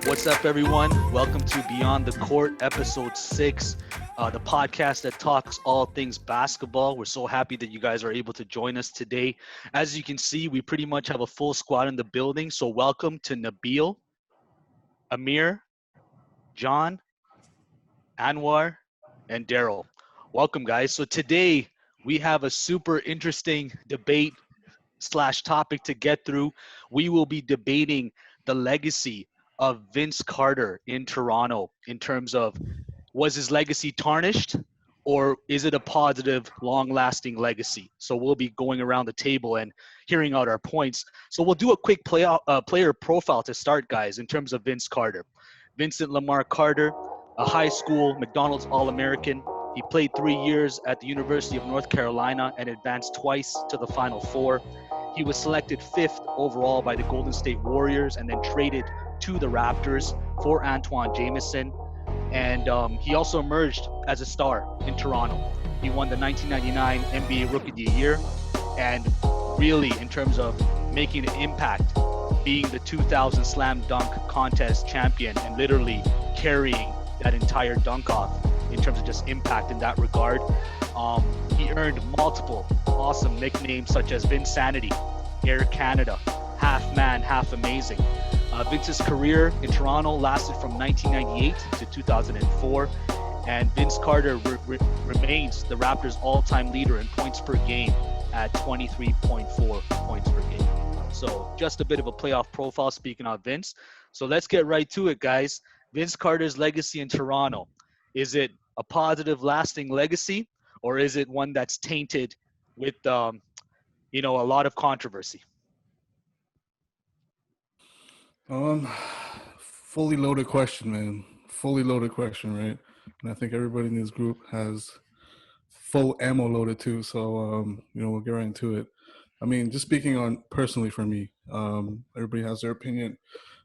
What's up, everyone? Welcome to Beyond the Court, episode 6, the podcast that talks all things basketball. We're so happy that you guys are able to join us today. As you can see, we pretty much have a full squad in the building. So welcome to Nabil, Amir, John, Anwar, and Daryl. Welcome, guys. So today we have a super interesting debate slash topic to get through. We will be debating the legacy of Vince Carter in Toronto in terms of, was his legacy tarnished, or is it a positive, long-lasting legacy? So we'll be going around the table and hearing out our points. So we'll do a quick player profile to start, guys, in terms of Vince Carter. Vincent Lamar Carter, a high school McDonald's All-American. He played 3 years at the University of North Carolina and advanced twice to the Final Four. He was selected 5th overall by the Golden State Warriors and then traded to the Raptors for Antoine Jamison. And he also emerged as a star in Toronto. He won the 1999 NBA Rookie of the Year, and really, in terms of making an impact, being the 2000 Slam Dunk Contest champion and literally carrying that entire dunk off in terms of just impact in that regard. He earned multiple awesome nicknames such as Vinsanity, Air Canada, Half Man, Half Amazing. Vince's career in Toronto lasted from 1998 to 2004, and Vince Carter remains the Raptors' all-time leader in points per game at 23.4 points per game. So just a bit of a playoff profile speaking of Vince. So let's get right to it, guys. Vince Carter's legacy in Toronto. Is it a positive, lasting legacy, or is it one that's tainted with, a lot of controversy? Fully loaded question, man. Fully loaded question, right? And I think everybody in this group has full ammo loaded too. So, we'll get right into it. I mean, just speaking on personally for me, everybody has their opinion.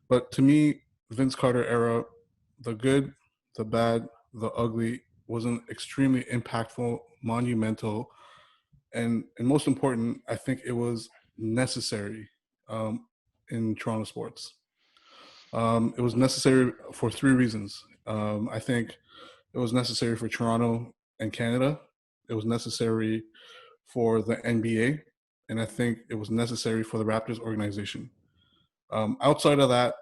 But to me, Vince Carter era, the good, the bad, the ugly, was an extremely impactful, monumental, and most important, I think it was necessary in Toronto sports. It was necessary for 3 reasons. I think it was necessary for Toronto and Canada. It was necessary for the NBA. And I think it was necessary for the Raptors organization. Outside of that,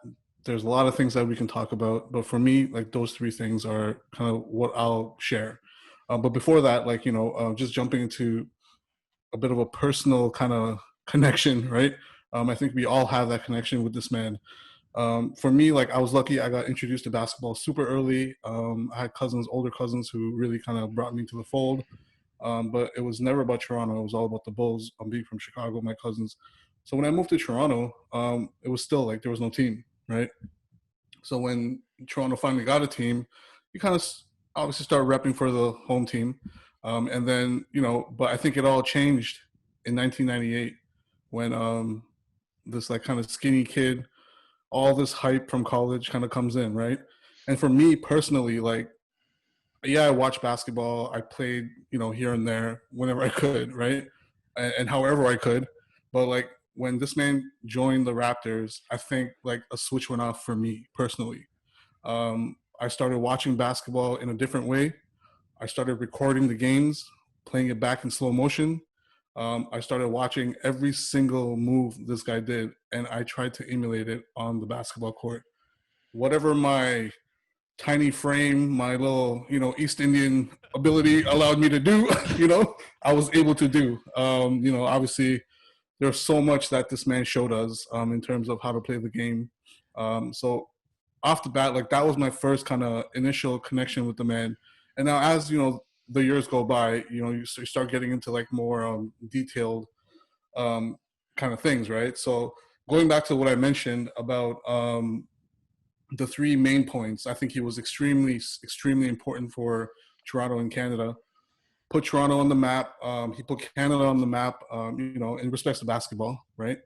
there's a lot of things that we can talk about. But for me, like, those 3 things are kind of what I'll share. But before that, just jumping into a bit of a personal kind of connection, right? I think we all have that connection with this man. For me, I was lucky. I got introduced to basketball super early. I had older cousins who really kind of brought me to the fold. But it was never about Toronto. It was all about the Bulls. I'm being from Chicago, my cousins. So when I moved to Toronto, it was still there was no team, right? So when Toronto finally got a team, you kind of obviously start repping for the home team. And then, but I think it all changed in 1998 when this kind of skinny kid, all this hype from college kind of comes in, right? And for me personally, I watched basketball. I played, here and there whenever I could, right? And however I could. But when this man joined the Raptors, I think a switch went off for me personally. I started watching basketball in a different way. I started recording the games, playing it back in slow motion. I started watching every single move this guy did, and I tried to emulate it on the basketball court. Whatever my tiny frame, my little, East Indian ability allowed me to do, I was able to do. Obviously, there's so much that this man showed us in terms of how to play the game. So off the bat, that was my first kind of initial connection with the man. And now as, the years go by, you start getting into more detailed kind of things, right? So going back to what I mentioned about the three main points. I think he was extremely important for Toronto and Canada. Put Toronto on the map. He put Canada on the map. In respects to basketball, right?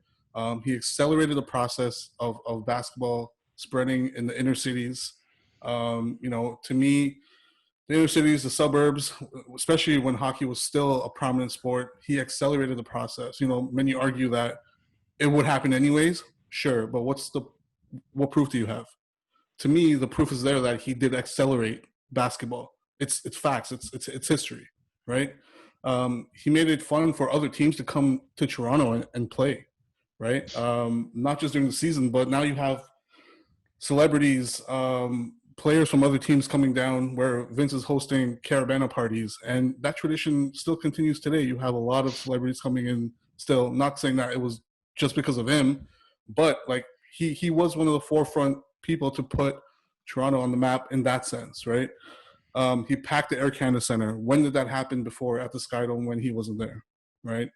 He accelerated the process of basketball spreading in the inner cities. To me, the inner cities, the suburbs, especially when hockey was still a prominent sport, he accelerated the process. Many argue that it would happen anyways. Sure, but what proof do you have? To me, the proof is there that he did accelerate basketball. It's facts. It's history, right? He made it fun for other teams to come to Toronto and play, right? Not just during the season, but now you have celebrities, players from other teams coming down where Vince is hosting Caravana parties, and that tradition still continues today. You have a lot of celebrities coming in still. Not saying that it was just because of him, but like he was one of the forefront people to put Toronto on the map in that sense, right? He packed the Air Canada Center. When did that happen before at the Skydome when he wasn't there, right?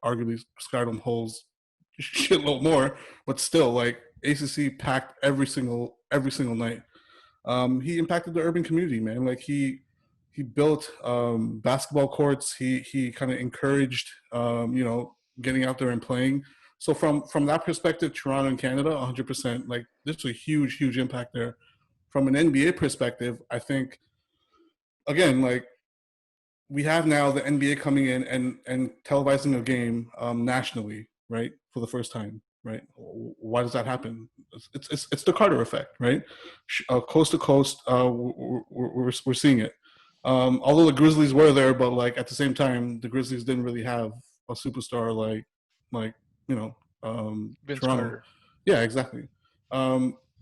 Arguably, Skydome holds a shitload more, but still, like ACC packed every single night. He impacted the urban community, man. Like he built basketball courts. He kind of encouraged getting out there and playing. So from that perspective, Toronto and Canada, 100%. Like there's a huge impact there. From an NBA perspective, I think again, like we have now the NBA coming in and televising a game nationally, right, for the first time, right? Why does that happen? It's the Carter effect, right? Coast to coast, we're seeing it. Although the Grizzlies were there, but like at the same time, the Grizzlies didn't really have a superstar like you know Vince Toronto. Carter. Yeah, exactly.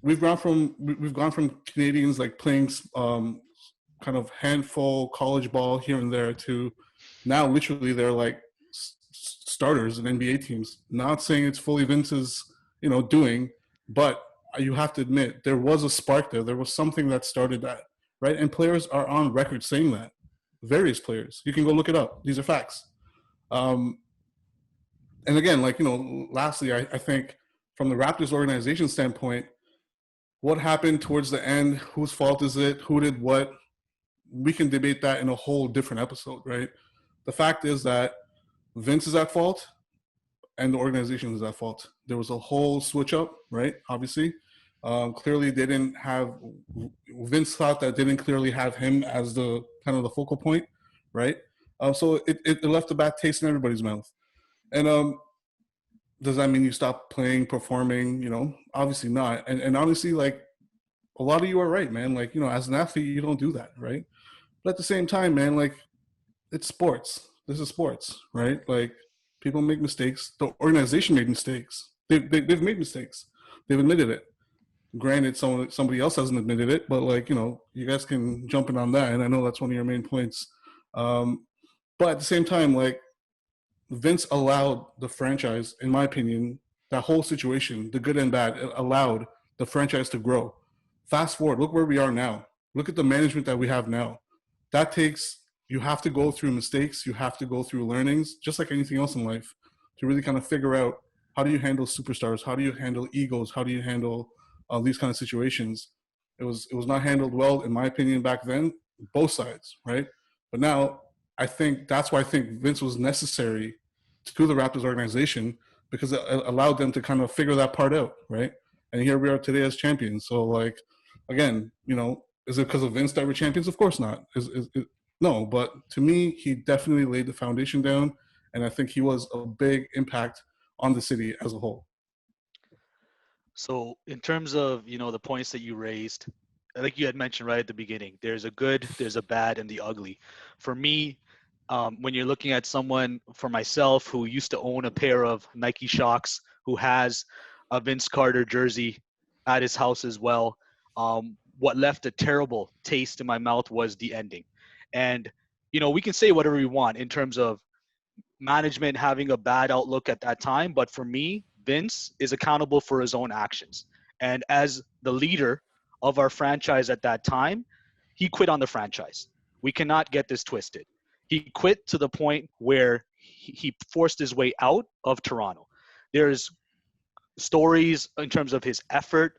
We've gone from Canadians like playing kind of handful college ball here and there to now literally they're like starters in NBA teams. Not saying it's fully Vince's doing, but you have to admit there was a spark there. There was something that started that, right? And players are on record saying that. Various players, you can go look it up. These are facts. Um, and again, like lastly, I think from the Raptors organization standpoint, what happened towards the end? Whose fault is it? Who did what? We can debate that in a whole different episode, right? The fact is that Vince is at fault and the organization is at fault. There was a whole switch up, right? Obviously. Clearly they didn't have Vince thought that they didn't clearly have him as the kind of the focal point, right? So it left a bad taste in everybody's mouth. And does that mean you stop playing, performing? Obviously not. And honestly, like a lot of you are right, man. Like, as an athlete, you don't do that, right? But at the same time, man, like it's sports. This is sports, right? Like people make mistakes. The organization made mistakes. They've made mistakes. They've admitted it. Granted, somebody else hasn't admitted it, but like you guys can jump in on that, and I know that's one of your main points. But at the same time, like Vince allowed the franchise, in my opinion, that whole situation, the good and bad, it allowed the franchise to grow. Fast forward, look where we are now. Look at the management that we have now. That takes, you have to go through mistakes, you have to go through learnings, just like anything else in life, to really kind of figure out how do you handle superstars, how do you handle egos, how do you handle these kind of situations. It was not handled well, in my opinion, back then, both sides, right? But now, I think that's why I think Vince was necessary to the Raptors organization because it allowed them to kind of figure that part out, right? And here we are today as champions. So, like, again, is it because of Vince that we're champions? Of course not. No, but to me, he definitely laid the foundation down, and I think he was a big impact on the city as a whole. So in terms of, the points that you raised, like you had mentioned right at the beginning, there's a good, there's a bad, and the ugly. For me, when you're looking at someone, for myself, who used to own a pair of Nike Shox, who has a Vince Carter jersey at his house as well, what left a terrible taste in my mouth was the ending. And, we can say whatever we want in terms of management having a bad outlook at that time. But for me, Vince is accountable for his own actions. And as the leader of our franchise at that time, he quit on the franchise. We cannot get this twisted. He quit to the point where he forced his way out of Toronto. There's stories in terms of his effort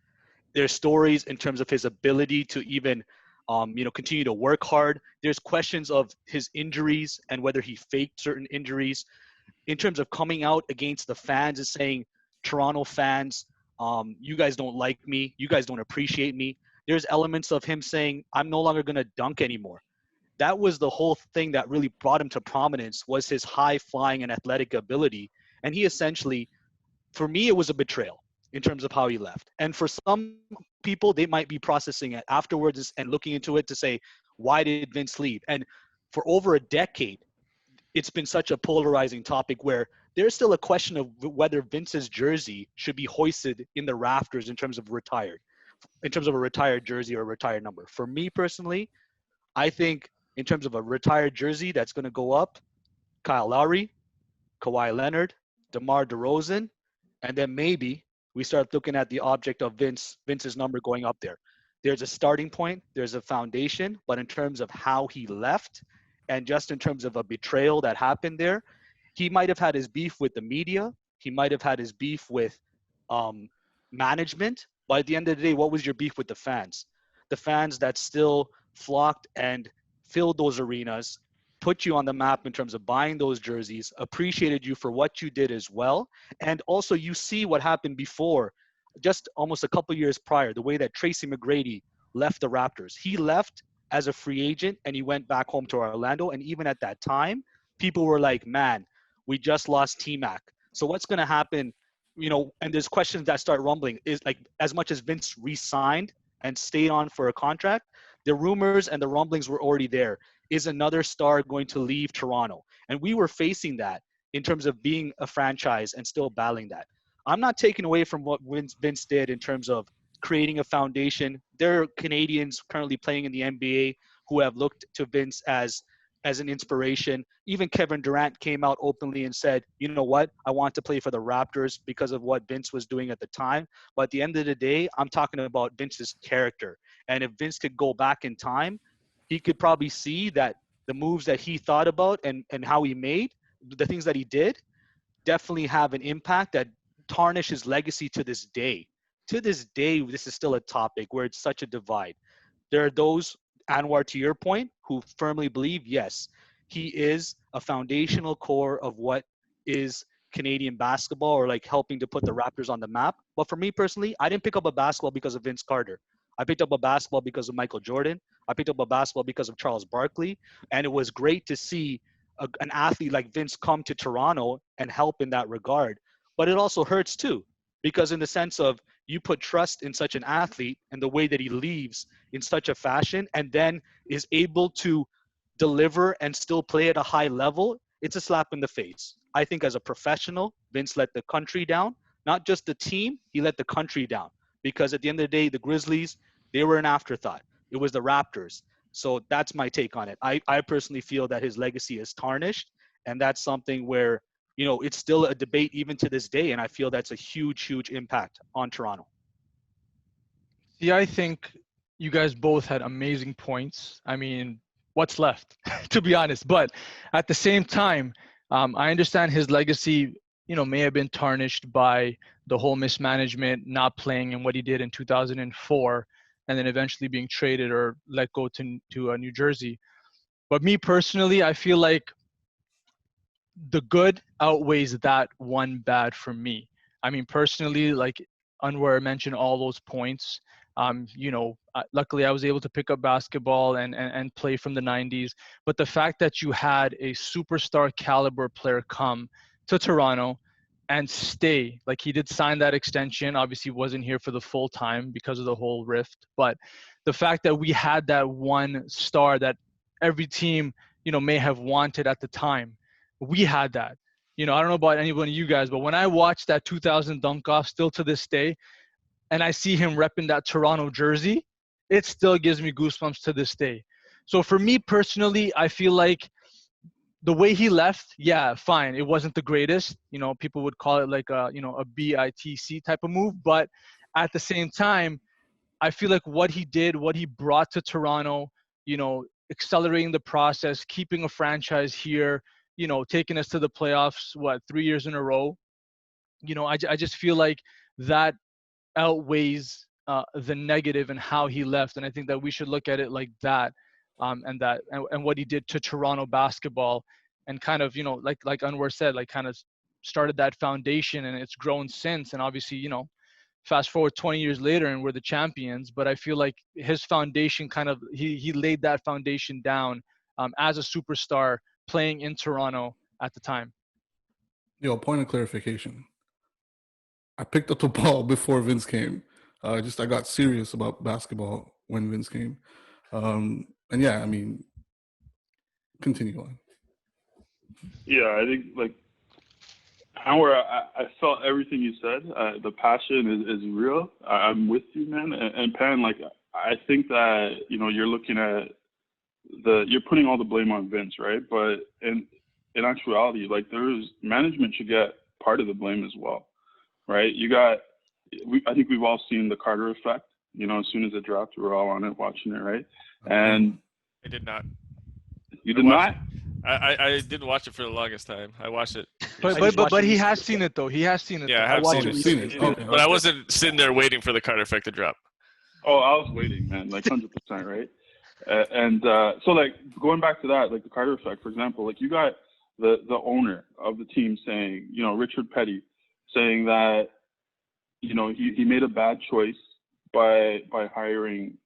There's stories in terms of his ability to even, continue to work hard. There's questions of his injuries and whether he faked certain injuries. In terms of coming out against the fans and saying, Toronto fans, you guys don't like me. You guys don't appreciate me. There's elements of him saying, I'm no longer going to dunk anymore. That was the whole thing that really brought him to prominence, was his high flying and athletic ability. And he essentially, for me, it was a betrayal in terms of how he left. And for some people, they might be processing it afterwards and looking into it to say, why did Vince leave? And for over a decade, it's been such a polarizing topic where there's still a question of whether Vince's jersey should be hoisted in the rafters in terms of a retired jersey or a retired number. For me personally, I think in terms of a retired jersey that's going to go up, Kyle Lowry, Kawhi Leonard, DeMar DeRozan, and then maybe we start looking at the object of Vince's number going up there. There's a starting point, there's a foundation, but in terms of how he left and just in terms of a betrayal that happened there, he might have had his beef with the media, he might have had his beef with um, management, but at the end of the day, what was your beef with the fans? The fans that still flocked and filled those arenas, put you on the map in terms of buying those jerseys, appreciated you for what you did as well. And also you see what happened before, just almost a couple years prior, the way that Tracy McGrady left the Raptors. He left as a free agent and he went back home to Orlando. And even at that time, people were like, man, we just lost T-Mac. So what's going to happen? And there's questions that start rumbling. Is like, as much as Vince re-signed and stayed on for a contract, the rumors and the rumblings were already there. Is another star going to leave Toronto? And we were facing that in terms of being a franchise and still battling that. I'm not taking away from what Vince did in terms of creating a foundation. There are Canadians currently playing in the NBA who have looked to Vince as an inspiration. Even Kevin Durant came out openly and said, you know what, I want to play for the Raptors because of what Vince was doing at the time. But at the end of the day, I'm talking about Vince's character. And if Vince could go back in time, he could probably see that the moves that he thought about and how he made, the things that he did, definitely have an impact that tarnish his legacy to this day. To this day, this is still a topic where it's such a divide. There are those, Anwar, to your point, who firmly believe, yes, he is a foundational core of what is Canadian basketball, or like helping to put the Raptors on the map. But for me personally, I didn't pick up a basketball because of Vince Carter. I picked up a basketball because of Michael Jordan. I picked up a basketball because of Charles Barkley. And it was great to see an athlete like Vince come to Toronto and help in that regard. But it also hurts too, because in the sense of, you put trust in such an athlete and the way that he leaves in such a fashion and then is able to deliver and still play at a high level, it's a slap in the face. I think as a professional, Vince let the country down, not just the team, he let the country down. Because at the end of the day, the Grizzlies, they were an afterthought. It was the Raptors. So that's my take on it. I personally feel that his legacy is tarnished, and that's something where, it's still a debate even to this day, and I feel that's a huge, huge impact on Toronto. See, I think you guys both had amazing points. I mean, what's left, to be honest? But at the same time, I understand his legacy, may have been tarnished by the whole mismanagement, not playing, and what he did in 2004, and then eventually being traded or let go to New Jersey. But me personally, I feel like the good outweighs that one bad for me. I mean, personally, like Anwar mentioned all those points. Luckily I was able to pick up basketball and play from the 90s. But the fact that you had a superstar caliber player come to Toronto and stay, like he did sign that extension, obviously wasn't here for the full time because of the whole rift. But the fact that we had that one star that every team, may have wanted at the time, we had that. I don't know about anyone of you guys, but when I watched that 2000 dunk off still to this day, and I see him repping that Toronto jersey, it still gives me goosebumps to this day. So for me personally, I feel like the way he left, yeah, fine. It wasn't the greatest. People would call it like a BITC type of move. But at the same time, I feel like what he did, what he brought to Toronto, accelerating the process, keeping a franchise here, taking us to the playoffs, 3 years in a row. I just feel like that outweighs the negative and how he left. And I think that we should look at it like that, and what he did to Toronto basketball, and kind of, like Anwar said, like kind of started that foundation, and it's grown since. And obviously, fast forward 20 years later and we're the champions. But I feel like his foundation kind of, he laid that foundation down as a superstar playing in Toronto at the time. Yo, point of clarification. I picked up the ball before Vince came. I got serious about basketball when Vince came. And yeah, I mean, continue on. Yeah, I think like Howard, I felt everything you said. The passion is real. I'm with you, man. And Pan, like I think that you're looking at you're putting all the blame on Vince, right? But in actuality, like management should get part of the blame as well, right? I think we've all seen the Carter effect. As soon as it dropped, we were all on it, watching it, right? And I did not. You did not? I didn't watch it for the longest time. I watched it. But he has seen it though. He has seen it. Yeah, I have seen it. Okay. But I wasn't sitting there waiting for the Carter effect to drop. Oh, I was waiting, man, like 100%, right? So like going back to that, like the Carter effect, for example, like you got the owner of the team saying, Richard Petty, saying that, he made a bad choice by hiring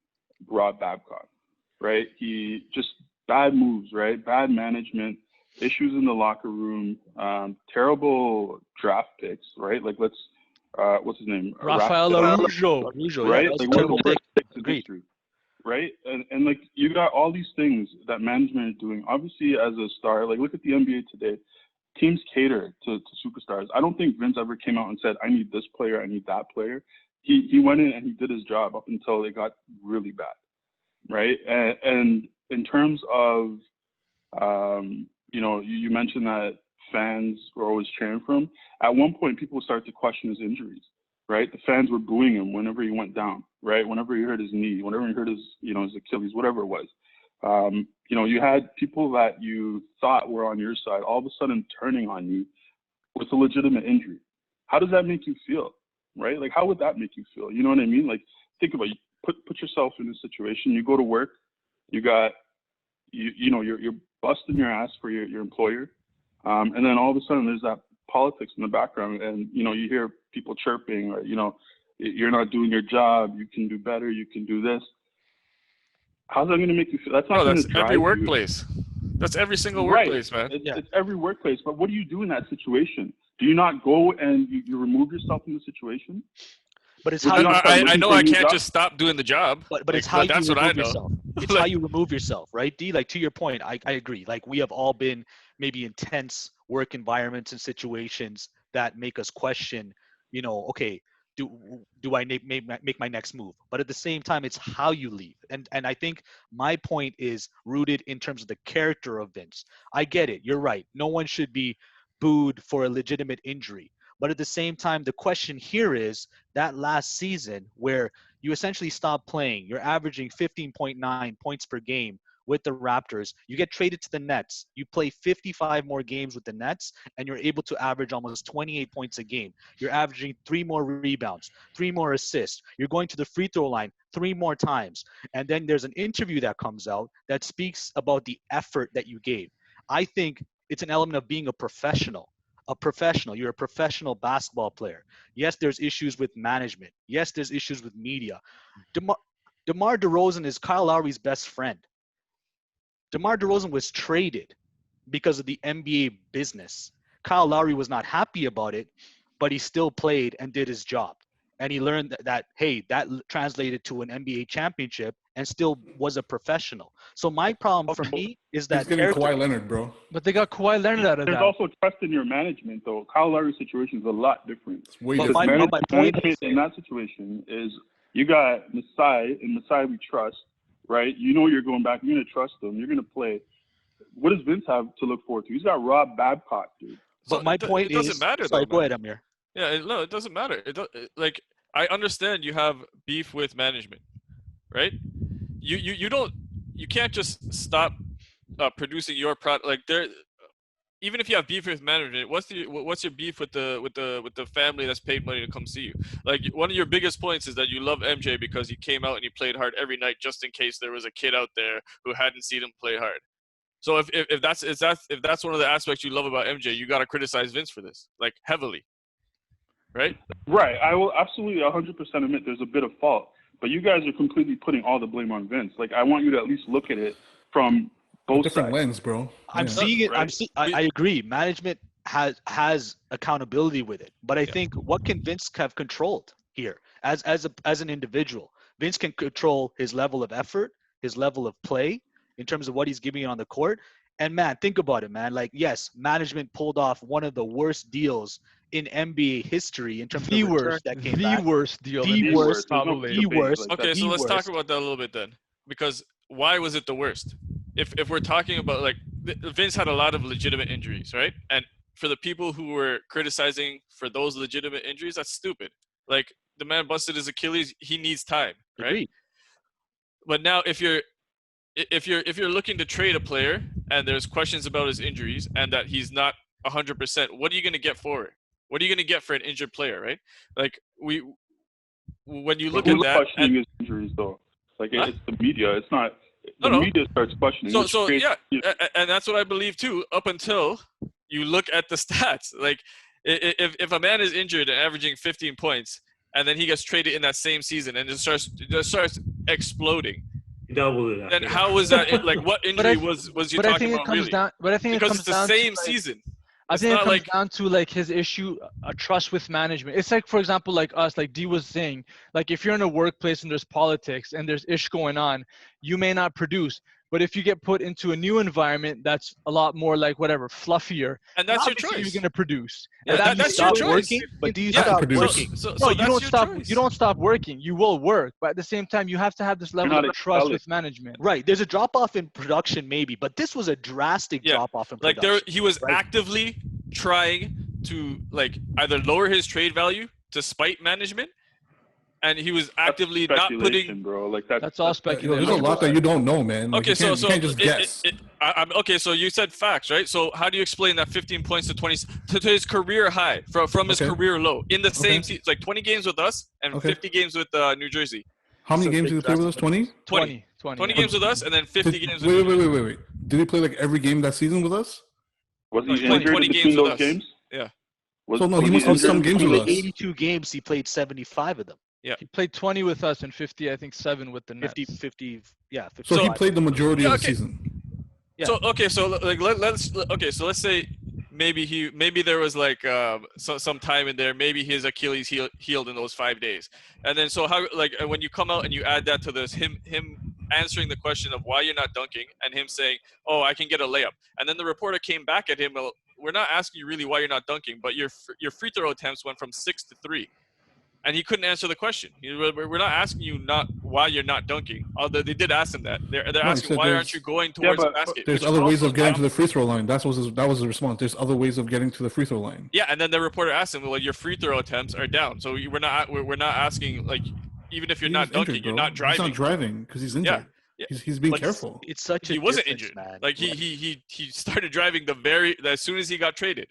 Rob Babcock, right? He just bad moves, right? Bad management, issues in the locker room, terrible draft picks, right? Like what's his name? Rafael Araujo, right? Yeah, like one of the worst picks in history, right? And like you got all these things that management is doing. Obviously, as a star, like look at the NBA today. Teams cater to superstars. I don't think Vince ever came out and said, "I need this player, I need that player." He went in and he did his job up until it got really bad, right? And in terms of, you mentioned that fans were always cheering for him. At one point, people started to question his injuries, right? The fans were booing him whenever he went down, right? Whenever he hurt his knee, whenever he hurt his, his Achilles, whatever it was. You had people that you thought were on your side all of a sudden turning on you with a legitimate injury. How does that make you feel, right? Like, how would that make you feel? You know what I mean? Like, think about it. Put yourself in a situation. You go to work. You got, you're busting your ass for your employer. And then all of a sudden there's that politics in the background, and, you hear people chirping, or, you're not doing your job. You can do better. You can do this. How's that going to make you feel? That's not going to drive every workplace. That's every single workplace, man. It's every workplace. But what do you do in that situation? Do you not go and you remove yourself from the situation? But it's how I know I can't just stop doing the job. But it's how you remove yourself. It's how you remove yourself, right? D, like to your point, I agree. Like we have all been maybe intense work environments and situations that make us question, okay, do I make my next move? But at the same time, it's how you leave. And I think my point is rooted in terms of the character of Vince. I get it. You're right. No one should be booed for a legitimate injury. But at the same time, the question here is that last season where you essentially stopped playing, you're averaging 15.9 points per game with the Raptors. You get traded to the Nets. You play 55 more games with the Nets, and you're able to average almost 28 points a game. You're averaging 3 more rebounds, 3 more assists. You're going to the free throw line 3 more times. And then there's an interview that comes out that speaks about the effort that you gave. I think it's an element of being a professional. You're a professional basketball player. Yes, there's issues with management. Yes, there's issues with media. DeMar DeRozan is Kyle Lowry's best friend. DeMar DeRozan was traded because of the NBA business. Kyle Lowry was not happy about it, but he still played and did his job. And he learned that translated to an NBA championship and still was a professional. So my problem for me is that he's getting Kawhi Leonard, bro. But they got Kawhi Leonard out of that. There's also trust in your management, though. Kyle Lowry's situation is a lot different. It's way different. My point in that situation is you got Masai, and Masai we trust, right? You're going back. You're going to trust him. You're going to play. What does Vince have to look forward to? He's got Rob Babcock, dude. But my point is, doesn't matter. Sorry, though, go ahead, Amir. Yeah, no, it doesn't matter. Like I understand you have beef with management, right? You can't just stop producing your product. Like even if you have beef with management, what's your beef with the family that's paid money to come see you? Like, one of your biggest points is that you love MJ because he came out and he played hard every night, just in case there was a kid out there who hadn't seen him play hard. So if that's one of the aspects you love about MJ, you got to criticize Vince for this, like, heavily, right? Right. I will absolutely 100% admit there's a bit of fault, but you guys are completely putting all the blame on Vince. Like, I want you to at least look at it from both Different sides. lens, bro. I'm Yeah. seeing it. Right. I agree. Management has accountability with it, but I think what can Vince have controlled here as an individual? Vince can control his level of effort, his level of play in terms of what he's giving on the court. And man, think about it, man. Like, yes, management pulled off one of the worst deals in NBA history in terms of the return that came back. worst deal. The in worst, There's no probably. the debate. worst. Like, Okay, that's so the let's talk worst. about that a little bit then, because why was it the worst? If we're talking about, like, Vince had a lot of legitimate injuries, right? And for the people who were criticizing for those legitimate injuries, that's stupid. Like, the man busted his Achilles, he needs time, right? Agreed. But now if you're looking to trade a player and there's questions about his injuries and that he's not 100%, what are you going to get for it? What are you going to get for an injured player, right? Like, when you look Who's at that, questioning and, his injuries though? Like, Huh? it's the media. It's not. The No. media starts questioning. so which so creates- yeah, and that's what I believe too. Up until you look at the stats, like, if a man is injured and averaging 15 points, and then he gets traded in that same season and just starts exploding, Double it. then how was that? Like, what injury was you But I talking think it about comes really? down. But I think Because it comes it's the down same to, like, season. I It's think it not comes like down to, like, his issue, a trust with management. It's like, for example, like us, like D was saying, like, if you're in a workplace and there's politics and there's ish going on, you may not produce. But if you get put into a new environment that's a lot more, like, whatever, fluffier, and that's your obviously choice. you're gonna produce. Yeah, And that's that's your stop choice. working, but do you Yeah, stop produce. working? So No, you that's don't your stop. choice. You don't stop working. You will work, but at the same time, you have to have this level not of a trust talent. with management. Right. There's a drop off in production, maybe, but this was a drastic Yeah, drop off in like, production. he was right? actively trying to, like, either lower his trade value to spite management, and he was actively That's not speculation, putting. bro. Like, that's That's all Yo, speculation. there's a lot that you don't know, man. Like, Okay, you so can't just guess. I'm okay. So you said facts, right? So how do you explain that 15 points to 20 to his career high from his Okay. career low in the same Okay. season, like 20 games with us and Okay. 50 games with New Jersey. How many So games big did he play with us? drastic 20? 20 yeah. games with us and then 50 games with Wait, New Jersey. wait. Did he play like every game that season with us? was No, he he played injured 20 in between games with those us. games? Yeah. Was, So, no, was he must have injured some in games between with those us. games? 82 games, he played 75 of them. He played 20 with us and 50, I think 7 with the Nets. 50, yeah. 55. So he played the majority Yeah, of the okay. season. Yeah. So okay, so like let's say maybe there was like some time in there, maybe his Achilles healed in those 5 days, and then so how, like, when you come out and you add that to this, him answering the question of why you're not dunking and him saying, oh, I can get a layup, and then the reporter came back at him, well, we're not asking you really why you're not dunking, but your free throw attempts went from 6 to 3. And he couldn't answer the question. We're not asking you not why you're not dunking. Although they did ask him that. They're he asking said why there's- aren't you going towards the basket? There's Which other ways also of getting to the baffles- free throw line. That was the response. There's other ways of getting to the free throw line. Yeah, and then the reporter asked him, well, your free throw attempts are down. So we're not asking, like, even if you're not He's dunking, injured, you're bro. not driving. He's not driving because he's injured. Yeah. He's being But careful. It's such a He wasn't difference, injured. man. Like he started driving as soon as he got traded.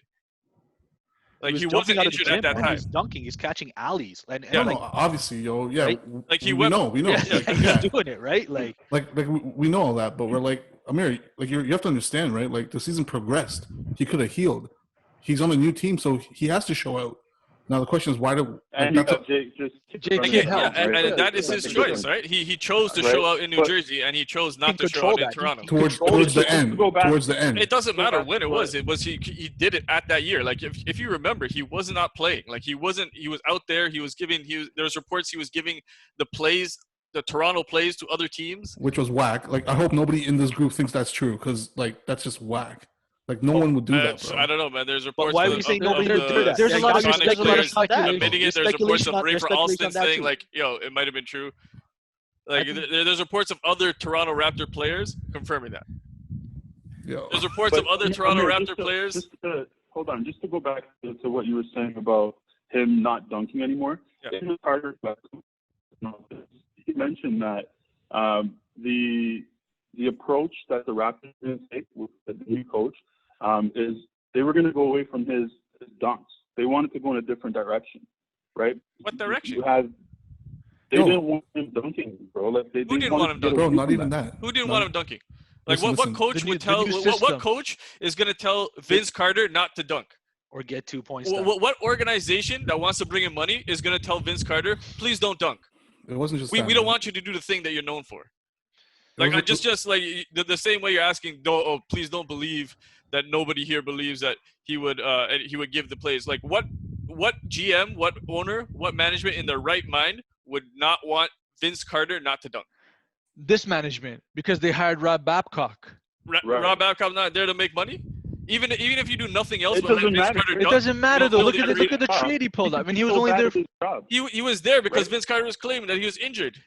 Like he jumping wasn't out of the injured at gym, that man. time. He's dunking. He's catching alleys. And No, like, obviously, yo, yeah, Right? Like, he we went- know, yeah, like, he's yeah. doing it, right? Like, we know all that, but we're like, Amir, like you have to understand, right? Like the season progressed, he could have healed. He's on a new team, so he has to show out. Now the question is why do? Like, And you that's got Jake just Jake Again, can't yeah, help, and that is his choice, right? He chose to Right. show out in New But- Jersey, and he chose not can to show control out in that. He- Toronto. he towards controls the it. end. Go back. Towards the end. It doesn't Go matter back when to it what- was. It was he did it at that year. Like if you remember, he was not playing. Like he was out there. There's reports he was giving the Toronto plays to other teams. Which was whack. Like I hope nobody in this group thinks that's true, because like that's just whack. Like no one would do that, bro. I don't know, man. There's reports. why of, would you say of nobody the would do that? There's a Like, lot of there's Sonic speculation players on that. admitting There's it. There's reports speculation of on- there's Rafer speculation on Alston that saying too. like, it might have been true. Like I think- there's reports of other Toronto Raptor players confirming that. Yo. There's reports of But, other Toronto Amir, Raptor players. Hold on, just to go back to what you were saying about him not dunking anymore. Yeah. In Carter, he mentioned that the approach that the Raptors take with the new coach is They were going to go away from his dunks. They wanted to go in a different direction, right? What direction? They didn't want him dunking, bro. Like they Who didn't want him dunking? Bro, not even that. Who didn't want him dunking? Like Listen, what coach The would new tell? What system. coach is gonna tell Vince Carter not to dunk? Or get 2 points. What organization that wants to bring in money is gonna tell Vince Carter, please don't dunk? It wasn't just We that, don't man. want you to do the thing that you're known for. It Like I wasn't- just like the same way you're asking, please don't believe that nobody here believes that he would give the plays. Like what GM, what owner, what management in their right mind would not want Vince Carter not to dunk? This management, because they hired Rob Babcock. Right. Rob Babcock's not there to make money. Even if you do nothing else, It but let doesn't Vince matter. Carter It dunk, doesn't matter though. you'll Look at agree. the trade he pulled up. I mean, he was So only bad there. at his job. He was there because Right. Vince Carter was claiming that he was injured.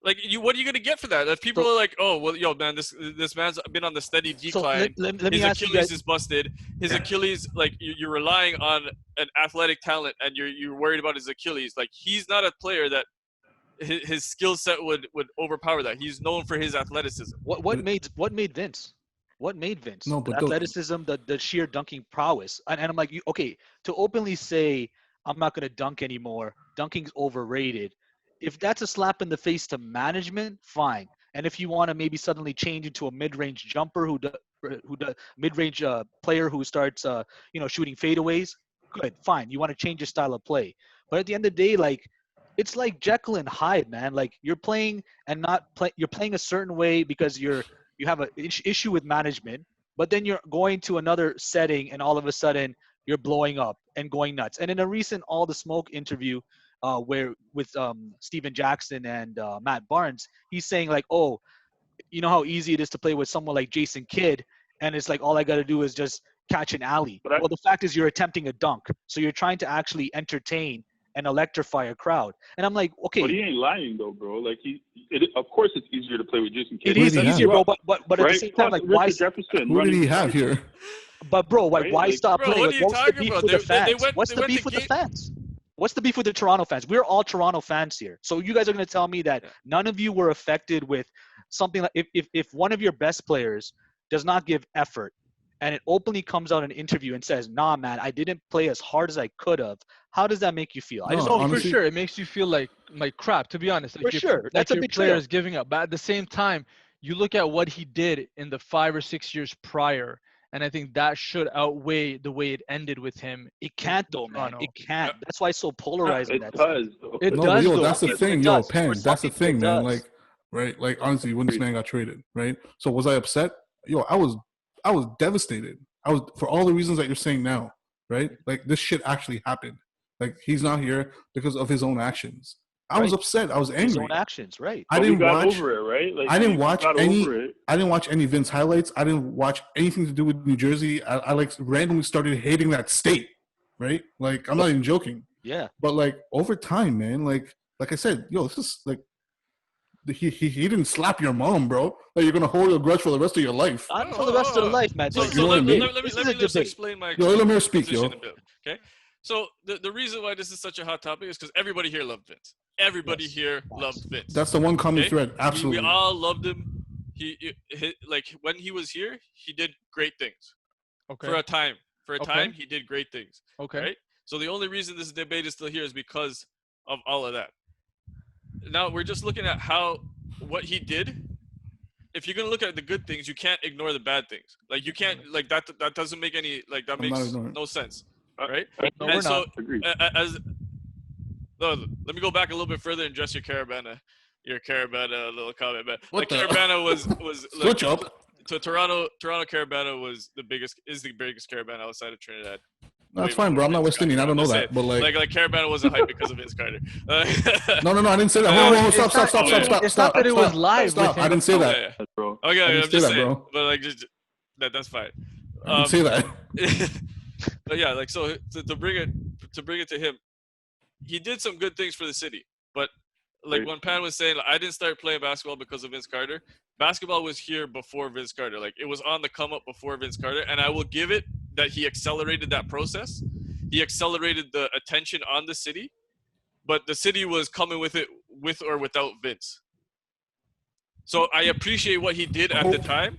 Like what are you gonna get for that? If people are like, oh well, yo man, this man's been on the steady decline. So let me His ask you Achilles guys. is busted. His Achilles, like you're relying on an athletic talent, and you're worried about his Achilles. Like he's not a player that his skill set would overpower that. He's known for his athleticism. What made Vince? What made Vince? No, The but don't- athleticism, the sheer dunking prowess. And I'm like, okay, to openly say I'm not gonna dunk anymore. Dunking's overrated. If that's a slap in the face to management, fine. And if you want to maybe suddenly change into a mid-range jumper who mid-range player who starts shooting fadeaways, good, fine. You want to change your style of play. But at the end of the day, like it's like Jekyll and Hyde, man. Like you're playing and not play. You're playing a certain way because you have an issue with management, but then you're going to another setting and all of a sudden you're blowing up and going nuts. And in a recent All the Smoke interview, where with Steven Jackson and Matt Barnes, he's saying like, oh, you know how easy it is to play with someone like Jason Kidd, and it's like all I got to do is just catch an alley. But Well, the fact is you're attempting a dunk, so you're trying to actually entertain and electrify a crowd. And I'm like, okay, But he ain't lying though, bro. Like of course it's easier to play with Jason it Kidd. is did he easier, have? bro. But at the Right? same time, Plus, like why? Richard Jefferson Who did running he have the here? But bro, Right? why Like, stop bro, playing? what Like, are you what's the talking beef about? with the They fans? went- What's they the went beef to with the game- fans? What's the beef with the Toronto fans? We're all Toronto fans here. So you guys are going to tell me that none of you were affected with something like if one of your best players does not give effort and it openly comes out in an interview and says, nah, man, I didn't play as hard as I could have. How does that make you feel? I just No, don't honestly- For sure, it makes you feel like crap. To be honest, like For sure. like That's a your betrayal. player is giving up. But at the same time, you look at what he did in the 5 or 6 years prior, and I think that should outweigh the way it ended with him. It can't though, man. Toronto. It can't. That's why it's so polarizing. It That does. Though. It No, does, but yo, though. that's the It thing, does. yo, Pen. For some That's the people, it thing, man. does. Like, right? Like, honestly, when this man got traded, right? So was I upset? Yo, I was devastated. I was for all the reasons that you're saying now, right? Like, this shit actually happened. Like, he's not here because of his own actions. I was Right. upset. I was His angry. own actions, right? I But we didn't got watch. over it, right? Like I didn't we watch got any- over it. I didn't watch any Vince highlights. I didn't watch anything to do with New Jersey. I like randomly started hating that state, right? Like, I'm not even joking. Yeah. But like over time, man, like I said, yo, this is like he didn't slap your mom, bro. Like you're gonna hold a grudge for the rest of your life. Not for the rest of the life, man. So, This you know what I mean? let me This is a just debate. explain my Yo, let me speak, yo. position a bit. Okay, so the reason why this is such a hot topic is because everybody here loved Vince. Everybody Yes. here loved Vince. That's the one common Okay? thread. Absolutely. We all loved him. Like when he was here, he did great things Okay. for a time. For a Okay. time, he did great things. Okay. Right? So the only reason this debate is still here is because of all of that. Now we're just looking at what he did. If you're gonna look at the good things, you can't ignore the bad things. Like you can't like that. That doesn't make any like that I'm not makes ignoring. no sense, Uh, right? No, And we're so not. Agreed. as let me go back a little bit further and address your Carabana little comment. But What like the- Carabana was Switch up. So Toronto Carabana is the biggest Carabana outside of Trinidad. That's Way fine, bro. before I'm not Vince West Indian. I Carter. don't know I'm that. just But like, Like Carabana wasn't hyped because of Vince Carter. no, I didn't say that. No, Hold on, it's stop. not- it's not that it was live Stop. with I him. didn't say that. Yeah, Bro. Okay, I didn't I'm say just that, saying, bro. but like just that's fine. I didn't say that. But yeah, like so to bring it to him, he did some good things for the city. But like Right. when Pan was saying, like, I didn't start playing basketball because of Vince Carter. Basketball was here before Vince Carter. Like it was on the come up before Vince Carter, and I will give it that he accelerated that process. He accelerated the attention on the city, but the city was coming with it with or without Vince. So I appreciate what he did at the Nope. time.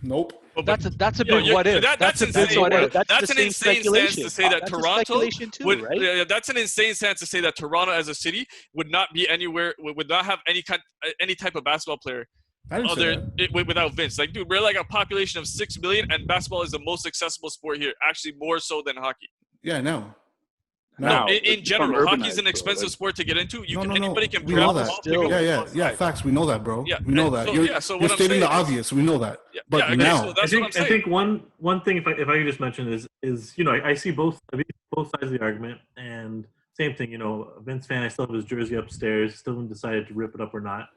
Nope. But That's a yo, big what if. that's a big insane. what if. That's That's the an same insane stance speculation. to say that That's a Toronto speculation too, would. right? Yeah, that's an insane stance to say that Toronto as a city would not be anywhere, would not have any type of basketball player I didn't say that. without Vince. Like, dude, we're like a population of 6 million, and basketball is the most accessible sport here. Actually, more so than hockey. Yeah, now. Now, in it's become general, hockey's urbanized, an though, expensive like- sport to get into. No. Anybody can We play know the that. ball, pick up Yeah, the yeah, ball, yeah. drive. Facts. We know that, bro. Yeah, We know and that. so- You're, yeah, so what you're I'm stating the saying is- obvious. We know that. Yeah, But yeah, okay, now, so that's what I'm I saying. think one thing, if I could just mention is you know I see both sides of the argument, and same thing. You know, a Vince fan, I still have his jersey upstairs. Still haven't decided to rip it up or not.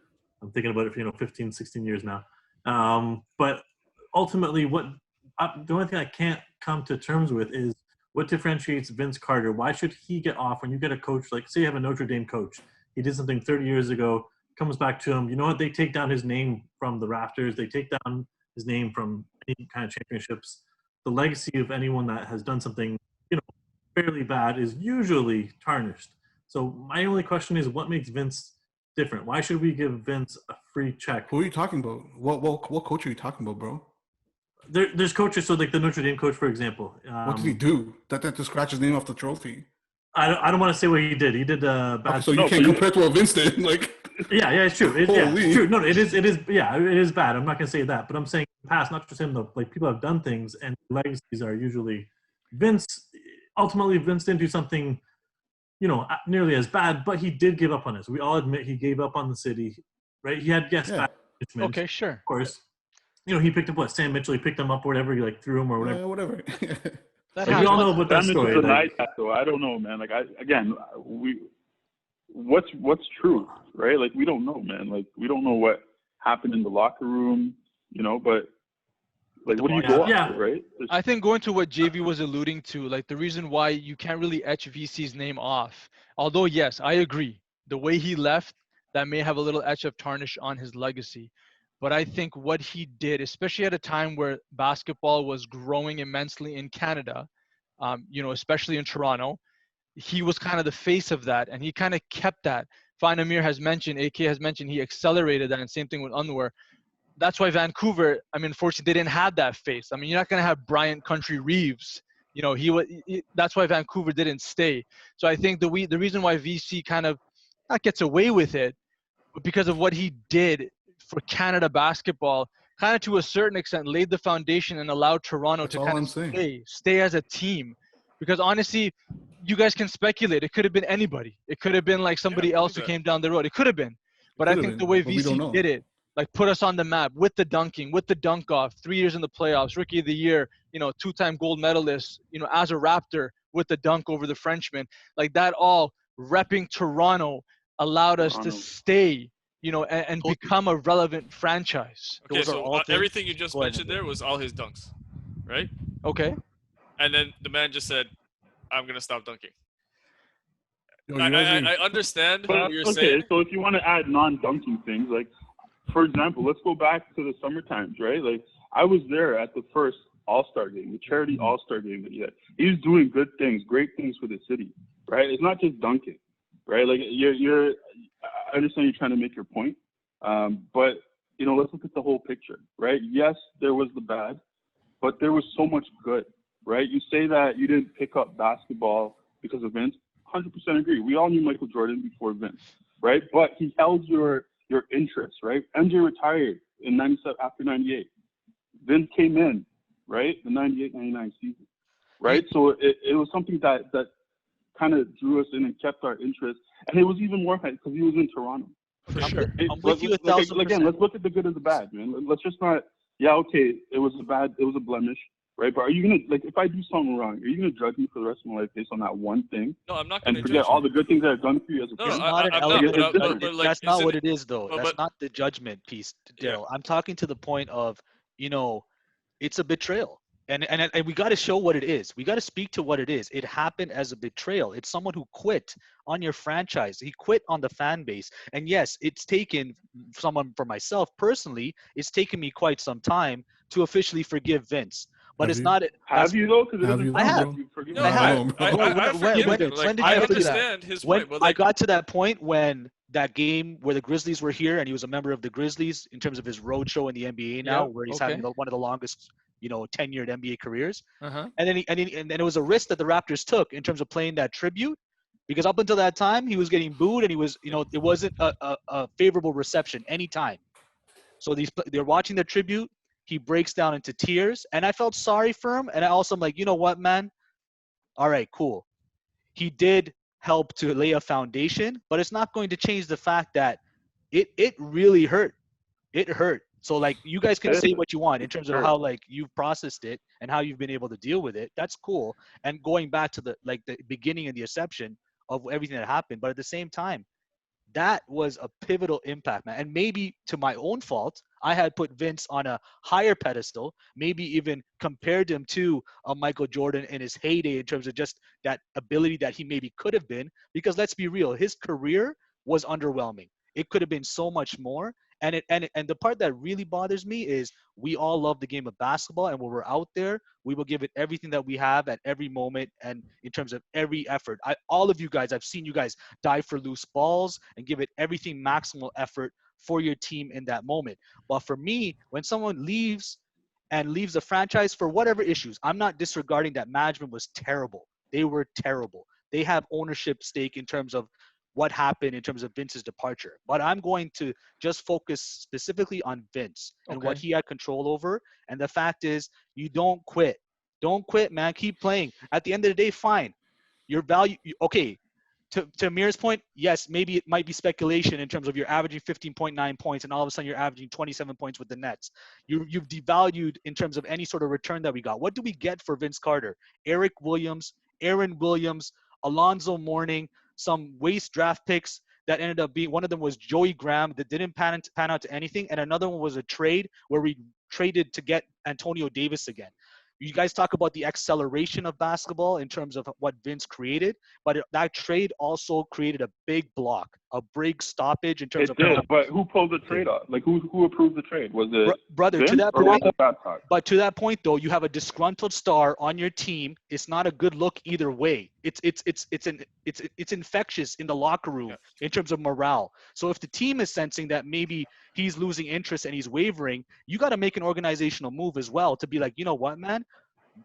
I'm thinking about it for 15, 16 years now. But ultimately, the only thing I can't come to terms with is what differentiates Vince Carter. Why should he get off when you get a coach like, say, you have a Notre Dame coach? He did something 30 years ago. Comes back to him. You know what? They take down his name from the rafters. They take down his name from any kind of championships. The legacy of anyone that has done something, fairly bad is usually tarnished. So my only question is, what makes Vince different? Why should we give Vince a free check? who are you talking about? What coach are you talking about, bro? There's coaches, so like the Notre Dame coach, for example. What did he do? That to scratch his name off the trophy. I don't want to say what he did. He did bad. Okay, so you can't compare to what Vince did. Like, Yeah, it's true. Holy. It's true. No, it is. Yeah, it is bad. I'm not gonna say that, but I'm saying in the past, not just him though. Like people have done things, and legacies are usually Vince. Ultimately, Vince didn't do something, nearly as bad, but he did give up on us. We all admit he gave up on the city, right? He had bad management, Okay, sure. of course. He picked up Sam Mitchell. He picked him up, or whatever. He threw him or whatever. yeah, whatever. That Like, we all happens. know about that Sam story. Mitchell Like, denied that, though. I don't know, man. Like, what's true, right? Like, we don't know, man. Like, we don't know what happened in the locker room, but like, what do you go after, right? I think going to what JV was alluding to, like the reason why you can't really etch VC's name off, although yes, I agree, the way he left, that may have a little etch of tarnish on his legacy. But I think what he did, especially at a time where basketball was growing immensely in Canada, especially in Toronto, he was kind of the face of that, and he kind of kept that. Fine Amir has mentioned, AK has mentioned, he accelerated that, and same thing with Unwar. That's why Vancouver, unfortunately, they didn't have that face. You're not going to have Bryant Country Reeves. That's why Vancouver didn't stay. So I think the reason why VC kind of not gets away with it, but because of what he did for Canada basketball, kind of to a certain extent laid the foundation and allowed Toronto That's to all kind I'm of saying. stay as a team. Because honestly, you guys can speculate. It could have been anybody. It could have been like somebody else who came down the road. It could have been. But I think the way VC did it, like put us on the map with the dunking, with the dunk off, 3 years in the playoffs, rookie of the year, two-time gold medalist, as a Raptor with the dunk over the Frenchman, like that all repping Toronto allowed us to stay, and become a relevant franchise. Okay, Those are so all things- everything you just Go ahead, mentioned there was all his dunks, right? Okay. And then the man just said, "I'm gonna stop dunking." Yo, you guys I understand But, what you're okay, saying. so if you want to add non-dunking things, like, for example, let's go back to the summer times, right? Like, I was there at the first All-Star game, the charity All-Star game that he had. He was doing good things, great things for the city, right? It's not just dunking, right? Like, I understand you're trying to make your point, but, let's look at the whole picture, right? Yes, there was the bad, but there was so much good, right? You say that you didn't pick up basketball because of Vince. 100% agree. We all knew Michael Jordan before Vince, right? But he held your interest, right? MJ retired in 97 after 98. Vince came in, right? The 98-99 season, right? So it was something that kind of drew us in and kept our interest. And it was even more because he was in Toronto. For sure. I'm with you 1,000%. Again, let's look at the good and the bad, man. Let's just not, okay, it was a blemish. Right, but are you gonna, like, if I do something wrong, are you gonna judge me for the rest of my life based on that one thing? No, I'm not And gonna forget judge all you. the good things that I've done for you as a No, kid? It's I- not an I'm not- element but- of but- judgment. but, like, That's not isn't what it- it is, though. but- That's not the judgment piece, Yeah. Daryl. I'm talking to the point of, it's a betrayal. And we got to show what it is. We got to speak to what it is. It happened as a betrayal. It's someone who quit on your franchise. He quit on the fan base. And yes, it's taken someone, for myself personally, it's taken me quite some time to officially forgive Vince. But it's not. Have you though? Because it Have doesn't you? sound I have. like you've forgiven No, I him. have. know, bro. I've When forgiven did him. Like, you I forgive that? understand his When point, but I like, got to that point when that game where the Grizzlies were here and he was a member of the Grizzlies in terms of his road show in the NBA now, Yeah, where he's okay. having one of the longest tenured NBA careers. Uh-huh. And then it was a risk that the Raptors took in terms of playing that tribute, because up until that time he was getting booed and he was, it wasn't a favorable reception anytime. So they're watching the tribute. He breaks down into tears, and I felt sorry for him. And I also am like, you know what, man? All right, cool. He did help to lay a foundation, but it's not going to change the fact that it really hurt. It hurt. So like, you guys can say what you want in terms of how like you've processed it and how you've been able to deal with it. That's cool. And going back to the beginning and the inception of everything that happened, but at the same time, that was a pivotal impact, man. And maybe to my own fault, I had put Vince on a higher pedestal, maybe even compared him to Michael Jordan in his heyday in terms of just that ability that he maybe could have been. Because let's be real, his career was underwhelming. It could have been so much more. And the part that really bothers me is we all love the game of basketball, and when we're out there, we will give it everything that we have at every moment, and in terms of every effort. All of you guys, I've seen you guys dive for loose balls and give it everything maximal effort for your team in that moment. But for me, when someone leaves the franchise for whatever issues, I'm not disregarding that management was terrible. They were terrible. They have ownership stake in terms of what happened in terms of Vince's departure. But I'm going to just focus specifically on Vince and what he had control over. And the fact is, you don't quit. Don't quit, man. Keep playing. At the end of the day, fine. Your value, okay. To Amir's point, yes, maybe it might be speculation in terms of you're averaging 15.9 points and all of a sudden you're averaging 27 points with the Nets. You've devalued in terms of any sort of return that we got. What do we get for Vince Carter? Eric Williams, Aaron Williams, Alonzo Mourning, some waste draft picks that ended up being, one of them was Joey Graham that didn't pan out to anything, and another one was a trade where we traded to get Antonio Davis again. You guys talk about the acceleration of basketball in terms of what Vince created, but that trade also created a big block, a big stoppage in terms of. It did, but who pulled the trade off? Like who approved the trade? Was it brother? Vince, To that or was point, it Babcock? but to that point though, you have a disgruntled star on your team. It's not a good look either way. It's infectious in the locker room in terms of morale. So if the team is sensing that maybe he's losing interest and he's wavering, you got to make an organizational move as well to be like, you know what, man.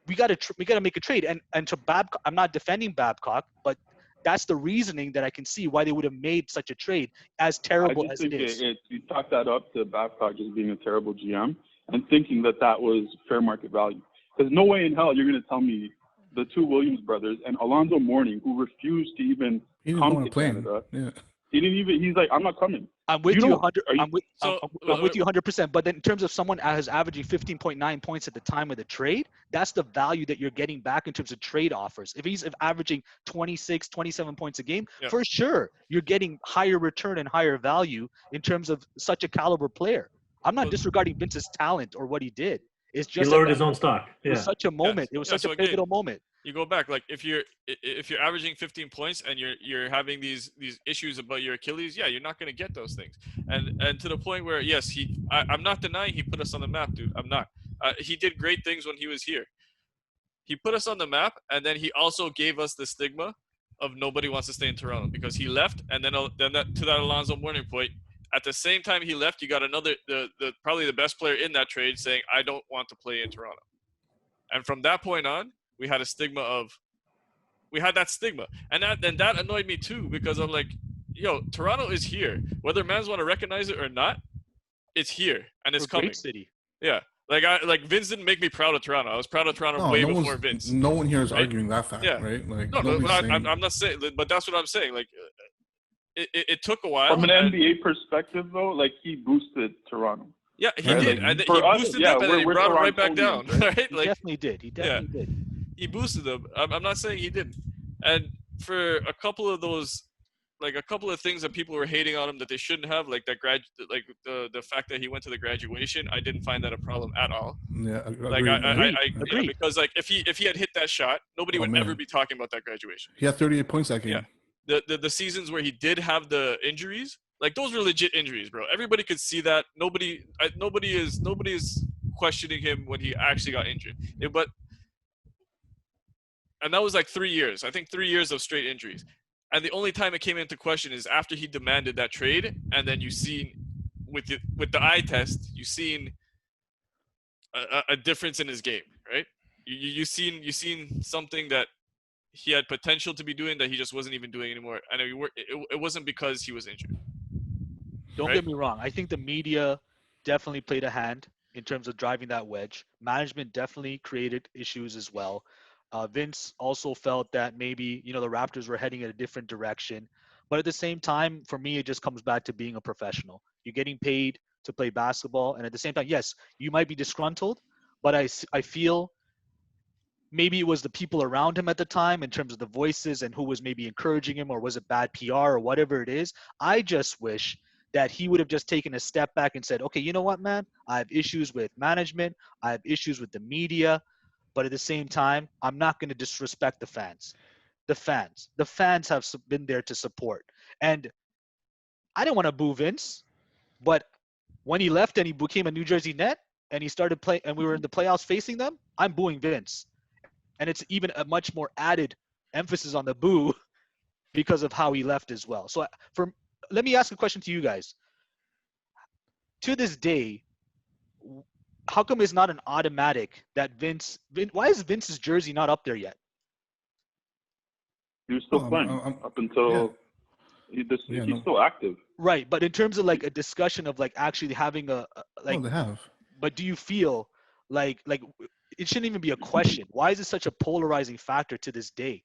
We got to make a trade. And to Babcock, I'm not defending Babcock, but that's the reasoning that I can see why they would have made such a trade, as terrible as it is. You talk that up to Babcock just being a terrible GM and thinking that was fair market value. Because no way in hell you're going to tell me the two Williams brothers and Alonzo Mourning, who refused to even come to Canada. Yeah. He didn't even. He's like, I'm not coming. I'm with you 100. I'm with you 100%. But then in terms of someone as averaging 15.9 points at the time of the trade, that's the value that you're getting back in terms of trade offers. If he's averaging 26, 27 points a game, for sure, you're getting higher return and higher value in terms of such a caliber player. I'm not disregarding Vince's talent or what he did. It's just he lowered his own stock. It was such a moment. It was such a pivotal moment. You go back, like if you're averaging 15 points and you're having these issues about your Achilles, you're not going to get those things. And to the point where, yes, I'm not denying he put us on the map, dude. I'm not. He did great things when he was here. He put us on the map, and then he also gave us the stigma of nobody wants to stay in Toronto because he left, and then to that Alonzo Mourning point, at the same time he left, you got another probably the best player in that trade saying, I don't want to play in Toronto. And from that point on, we had that stigma. And that annoyed me too, because I'm like, yo, Toronto is here. Whether mans want to recognize it or not, it's here and it's coming. Great city. Yeah. Like Vince didn't make me proud of Toronto. I was proud of Toronto way before Vince. No one here is arguing that fact, right? Like, I'm not saying, but that's what I'm saying. Like, it took a while. From an NBA perspective, though, like he boosted Toronto. Yeah, he did. And he boosted them, and then he brought them right back down. Right? He definitely did. He definitely did. He boosted them. I'm not saying he didn't. And for a couple of those, like a couple of things that people were hating on him that they shouldn't have, like the fact that he went to the graduation, I didn't find that a problem at all. Yeah, like I agree. Because like if he had hit that shot, nobody would ever be talking about that graduation. He had 38 points that game. Yeah. The seasons where he did have the injuries, like those were legit injuries, bro. Everybody could see that. Nobody is questioning him when he actually got injured. And that was like 3 years. I think 3 years of straight injuries. And the only time it came into question is after he demanded that trade, and then you seen with the eye test, you seen a difference in his game, right? You seen something that he had potential to be doing that he just wasn't even doing anymore. I know it wasn't because he was injured. Don't Right? get me wrong. I think the media definitely played a hand in terms of driving that wedge. Management definitely created issues as well. Vince also felt that maybe the Raptors were heading in a different direction, but at the same time, for me, it just comes back to being a professional. You're getting paid to play basketball, and at the same time, yes, you might be disgruntled, but I feel maybe it was the people around him at the time in terms of the voices and who was maybe encouraging him, or was it bad PR or whatever it is. I just wish that he would have just taken a step back and said, okay, you know what, man, I have issues with management, I have issues with the media, but at the same time, I'm not going to disrespect the fans. The fans have been there to support. And I didn't want to boo Vince, but when he left and he became a New Jersey Net and he started playing and we were in the playoffs facing them, I'm booing Vince. And it's even a much more added emphasis on the boo because of how he left as well. So let me ask a question to you guys. To this day, how come it's not an automatic that why is Vince's jersey not up there yet? He was still Well, playing up until he's still active. Right, but in terms of like a discussion of like actually having they have. But do you feel like it shouldn't even be a question? Why is it such a polarizing factor to this day?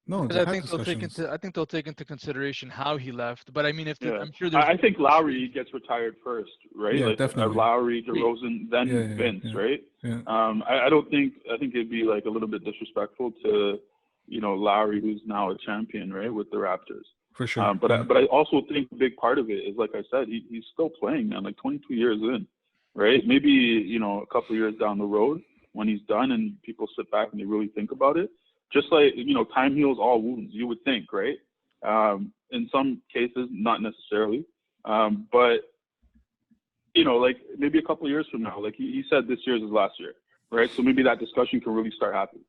No, Because they I had think discussions. I think they'll take into consideration how he left. But I mean, I'm sure I think Lowry gets retired first, right? Yeah, like definitely. Lowry, DeRozan, then Vince, right? Yeah. I think it'd be like a little bit disrespectful to, Lowry, who's now a champion, right, with the Raptors. For sure. But I also think a big part of it is, like I said, he's still playing, man. Like 22 years in, right? Maybe a couple of years down the road when he's done and people sit back and they really think about it. Just like, time heals all wounds, you would think, right? In some cases, not necessarily. But, like maybe a couple of years from now, like he said this year is his last year, right? So maybe that discussion can really start happening.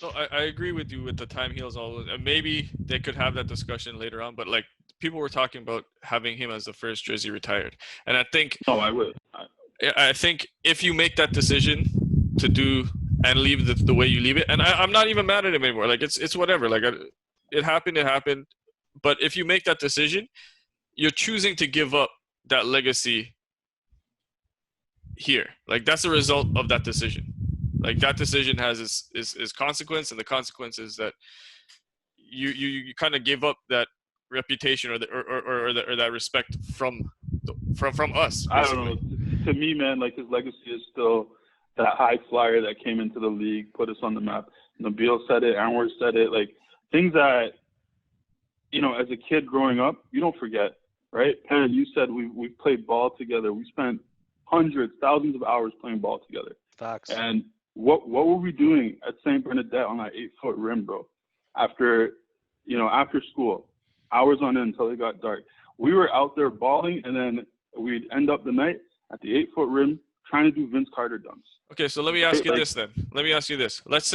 No, I agree with you with the time heals all. And maybe they could have that discussion later on. But like people were talking about having him as the first jersey retired. And I think. No, I would. I think if you make that decision to do and leave the way you leave it, and I'm not even mad at him anymore. Like it's whatever. Like it happened. But if you make that decision, you're choosing to give up that legacy here. Like that's the result of that decision. Like that decision has its consequence, and the consequence is that you kind of give up that reputation or that respect from us. Basically. I don't know. To me, man, like his legacy is still that high flyer that came into the league, put us on the map. Nabil said it, Anwar said it, like things that, as a kid growing up, you don't forget, right? Pan, you said we played ball together. We spent hundreds, thousands of hours playing ball together. Facts. And what were we doing at St. Bernadette on that 8-foot rim, bro? After school, hours on end until it got dark. We were out there balling, and then we'd end up the night at the 8-foot rim trying to do Vince Carter dunks. Okay, so let me ask you this then. Let me ask you this. Let's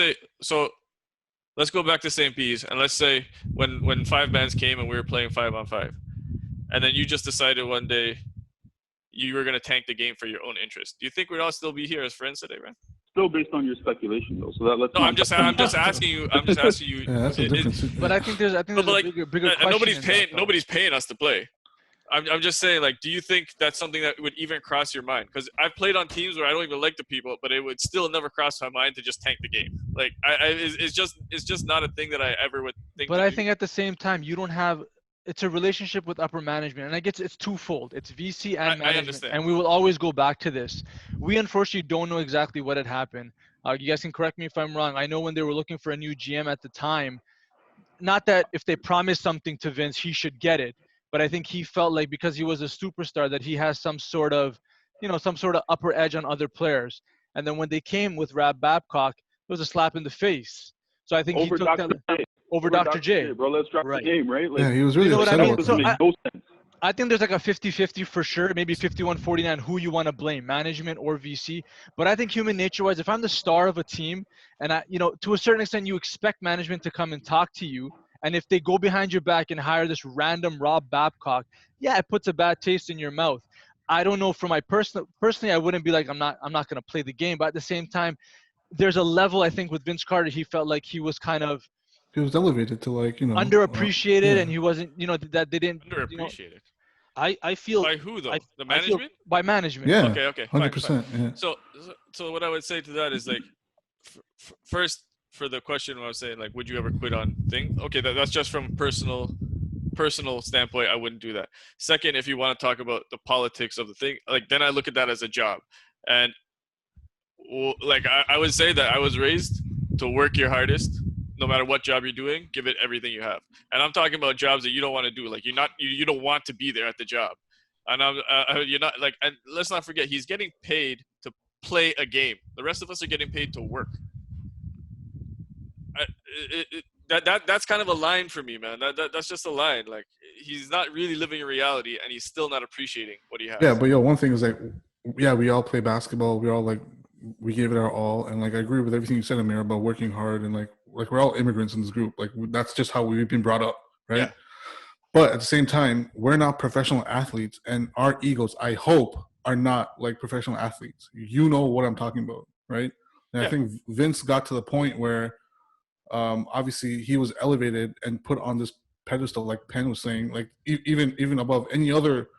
go back to St. P's, and let's say when 5 bands came and we were playing 5-on-5, and then you just decided one day you were going to tank the game for your own interest. Do you think we'd all still be here as friends today, man? Still based on your speculation, though. So I'm just asking you. I'm just asking you. Yeah, that's a difference. But I think there's a bigger question. Nobody's paying us to play. I'm just saying, like, do you think that's something that would even cross your mind? Because I've played on teams where I don't even like the people, but it would still never cross my mind to just tank the game. Like, it's just not a thing that I ever would think. But I think at the same time, you don't have. It's a relationship with upper management, and I guess it's twofold. It's VC and management, I understand. and we will always go back to this. We unfortunately don't know exactly what had happened. You guys can correct me if I'm wrong. I know when they were looking for a new GM at the time, not that if they promised something to Vince, he should get it. But I think he felt like because he was a superstar that he has some sort of upper edge on other players. And then when they came with Rab Babcock, it was a slap in the face. So I think he took that over Dr. J. Bro, let's drop the game, right? Like, yeah, he was really upset about that. I think there's like a 50-50 for sure, maybe 51-49 who you want to blame, management or VC. But I think human nature-wise, if I'm the star of a team and to a certain extent you expect management to come and talk to you, and if they go behind your back and hire this random Rob Babcock, yeah, it puts a bad taste in your mouth. I don't know. For my personally, I wouldn't be like I'm not going to play the game. But at the same time, there's a level I think with Vince Carter. He felt like he was kind of He was elevated to like underappreciated, yeah. and he wasn't. That they didn't. Underappreciated. I feel By who though? The I feel management? By management. Yeah. Okay, fine, fine. 100%. Yeah. So what I would say to that is like, first for the question, when I was saying like, would you ever quit on thing? Okay, that's just from personal standpoint. I wouldn't do that. Second, if you want to talk about the politics of the thing, like then I look at that as a job, and like I would say that I was raised to work your hardest. No matter what job you're doing, give it everything you have. And I'm talking about jobs that you don't want to do. Like you don't want to be there at the job. And you're not like, and let's not forget, he's getting paid to play a game. The rest of us are getting paid to work. That's kind of a line for me, man. That's just a line. Like he's not really living in reality, and he's still not appreciating what he has. Yeah, but one thing is like, yeah, we all play basketball. We all like, we gave it our all, and like I agree with everything you said, Amir, about working hard, and like we're all immigrants in this group. Like that's just how we've been brought up, right? Yeah. But at the same time, we're not professional athletes, and our egos, I hope, are not like professional athletes. You know what I'm talking about, right? And Yeah. I think Vince got to the point where, obviously, he was elevated and put on this pedestal, like Penn was saying, like even above any other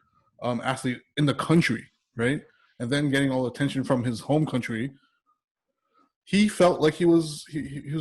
athlete in the country, right? And then getting all the attention from his home country, he felt like he was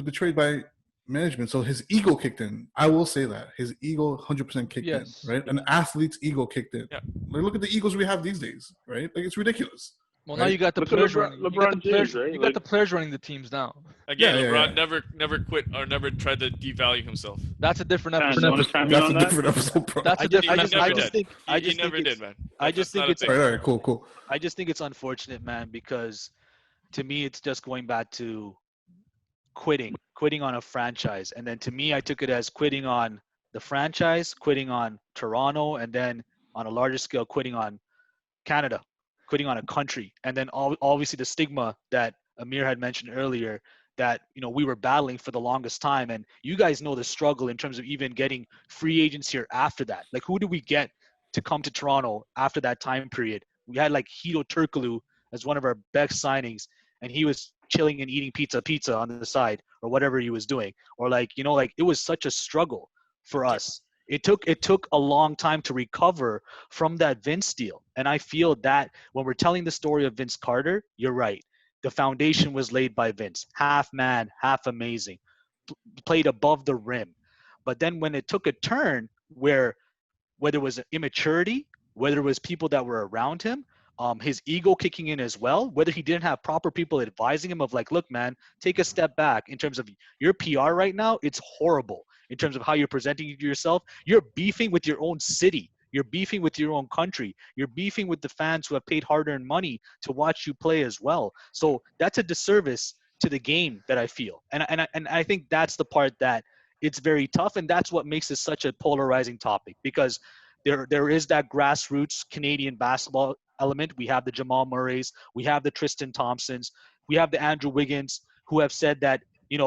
betrayed by management. So his ego kicked in. I will say that his ego 100% kicked in, right? An athlete's ego kicked in. Yeah. Like, look at the egos we have these days, right? Like it's ridiculous. Well, right? now you got the Look at players LeBron- running. You got LeBron the players. James, right? You got the players running the teams now. Again, Yeah, LeBron yeah. never quit or never tried to devalue himself. That's a different Dan, episode. you wanna chime in That's on a that? different episode, bro. That's a I just, different I just, never I episode. just think, I He just think never it's, did, man. I just That's think not a it's, thing. All right, cool. I just think it's unfortunate, man, because to me, it's just going back to quitting on a franchise. And then to me, I took it as quitting on the franchise, quitting on Toronto, and then on a larger scale, quitting on Canada, quitting on a country. And then obviously the stigma that Amir had mentioned earlier that, we were battling for the longest time. And you guys know the struggle in terms of even getting free agents here after that. Like, who did we get to come to Toronto after that time period? We had like Hito Turkoglu as one of our best signings, and he was chilling and eating pizza on the side or whatever he was doing. Or like it was such a struggle for us. It took a long time to recover from that Vince deal. And I feel that when we're telling the story of Vince Carter, you're right. The foundation was laid by Vince. Half man, half amazing. Played above the rim. But then when it took a turn where whether it was immaturity, whether it was people that were around him, his ego kicking in as well, whether he didn't have proper people advising him of like, look, man, take a step back in terms of your PR right now. It's horrible in terms of how you're presenting yourself. You're beefing with your own city. You're beefing with your own country. You're beefing with the fans who have paid hard-earned money to watch you play as well. So that's a disservice to the game that I feel. And I think that's the part that it's very tough. And that's what makes this such a polarizing topic, because there is that grassroots Canadian basketball element. We have the Jamal Murrays, we have the Tristan Thompsons, we have the Andrew Wiggins, who have said that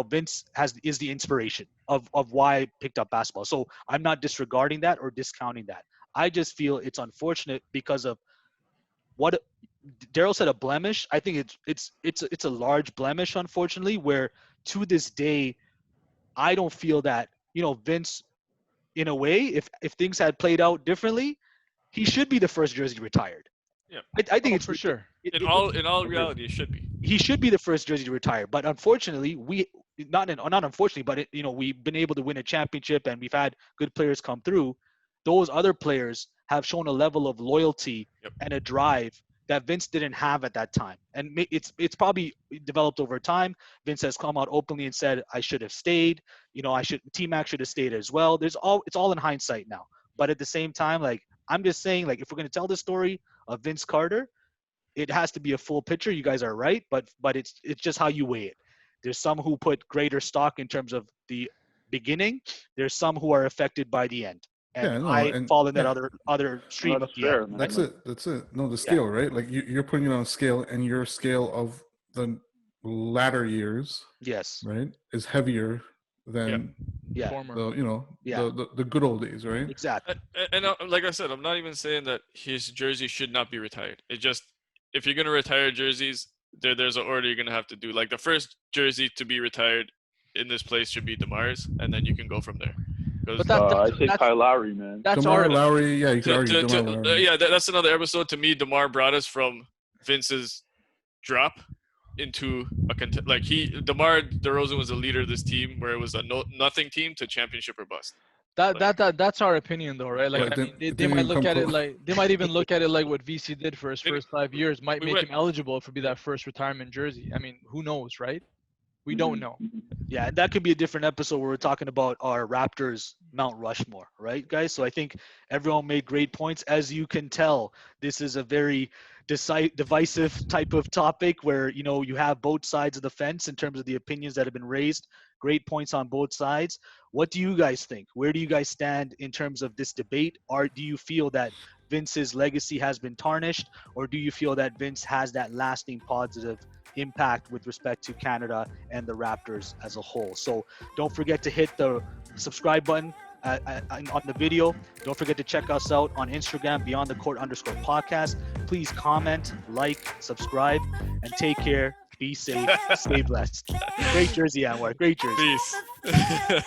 Vince is the inspiration of why I picked up basketball. So I'm not disregarding that or discounting that. I just feel it's unfortunate because of what Daryl said, a blemish. I think it's a large blemish, unfortunately, where to this day I don't feel that Vince, in a way, if things had played out differently, he should be the first jersey retired. Yeah. I think it's for sure. In all reality, it should be. He should be the first jersey to retire. But unfortunately, not unfortunately, but we've been able to win a championship and we've had good players come through. Those other players have shown a level of loyalty and a drive that Vince didn't have at that time. And it's probably developed over time. Vince has come out openly and said, I should have stayed. T-Mac should have stayed as well. It's all in hindsight now. But at the same time, like, I'm just saying, like, if we're going to tell the story of Vince Carter, it has to be a full picture. You guys are right, but it's just how you weigh it. There's some who put greater stock in terms of the beginning. There's some who are affected by the end. And I fall in that other stream of the end. That's it. No, the scale, right? Like you're putting it on a scale, and your scale of the latter years, yes, right, is heavier than Yeah. Former. the good old days, right? Exactly. And like I said, I'm not even saying that his jersey should not be retired. It just, if you're gonna retire jerseys, there's an order you're gonna have to do. Like the first jersey to be retired in this place should be DeMar's, and then you can go from there. But I say Kyle Lowry, man. that's DeMar our Lowry, yeah, you could argue DeMar Lowry. yeah, that's another episode. To me, DeMar brought us from Vince's drop into DeMar DeRozan was a leader of this team, where it was a nothing team to championship or bust. that's our opinion though, right? Like, But I mean, they didn't might even look come at it close. like they might even look at it like what VC did for his Didn't- first 5 years might we make went- him eligible for be that first retirement jersey. I mean, who knows, right? We don't know. Yeah, and that could be a different episode where we're talking about our Raptors Mount Rushmore, right, guys? So I think everyone made great points. As you can tell, this is a very divisive type of topic where, you know, you have both sides of the fence in terms of the opinions that have been raised. Great points on both sides. What do you guys think? Where do you guys stand in terms of this debate? Or do you feel that Vince's legacy has been tarnished, or do you feel that Vince has that lasting positive impact with respect to Canada and the Raptors as a whole? So don't forget to hit the subscribe button on the video. Don't forget to check us out on Instagram, beyondthecourt_podcast. Please comment, like, subscribe, and take care. Be safe. Stay blessed. Great jersey, Anwar. Great jersey. Peace.